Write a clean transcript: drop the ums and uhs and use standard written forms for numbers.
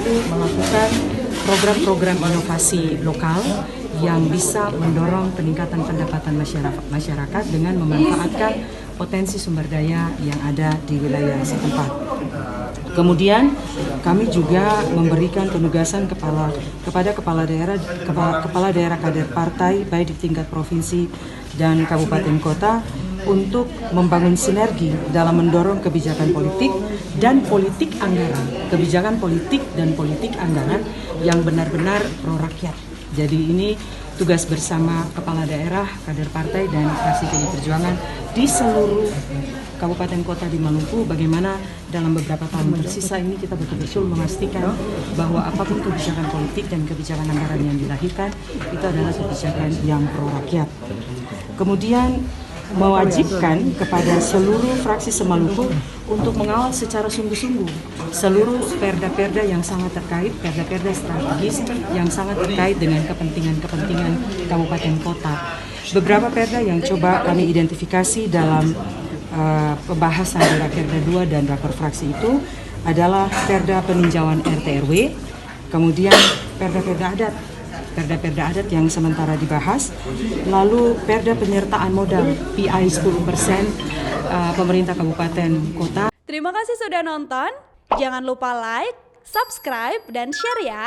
mampu melakukan program-program inovasi lokal yang bisa mendorong peningkatan pendapatan masyarakat dengan memanfaatkan potensi sumber daya yang ada di wilayah setempat. Kemudian kami juga memberikan penugasan kepada kepala daerah kader partai baik di tingkat provinsi dan kabupaten kota untuk membangun sinergi dalam mendorong kebijakan politik dan politik anggaran, kebijakan politik dan politik anggaran yang benar-benar pro rakyat. Jadi ini tugas bersama kepala daerah, kader partai dan fraksi PDI Perjuangan di seluruh kabupaten kota di Maluku, bagaimana dalam beberapa tahun tersisa ini kita betul-betul memastikan bahwa apapun kebijakan politik dan kebijakan anggaran yang dilahirkan itu adalah kebijakan yang pro rakyat. Kemudian mewajibkan kepada seluruh fraksi se-Maluku untuk mengawal secara sungguh-sungguh seluruh perda-perda yang sangat terkait, perda-perda strategis yang sangat terkait dengan kepentingan-kepentingan kabupaten kota. Beberapa perda yang coba kami identifikasi dalam pembahasan di Rakerda 2 dan Rakor Fraksi itu adalah perda peninjauan RT/RW, kemudian perda-perda adat yang sementara dibahas, lalu perda penyertaan modal PI 10% pemerintah kabupaten kota. Terima kasih sudah nonton, jangan lupa like, subscribe, dan share ya!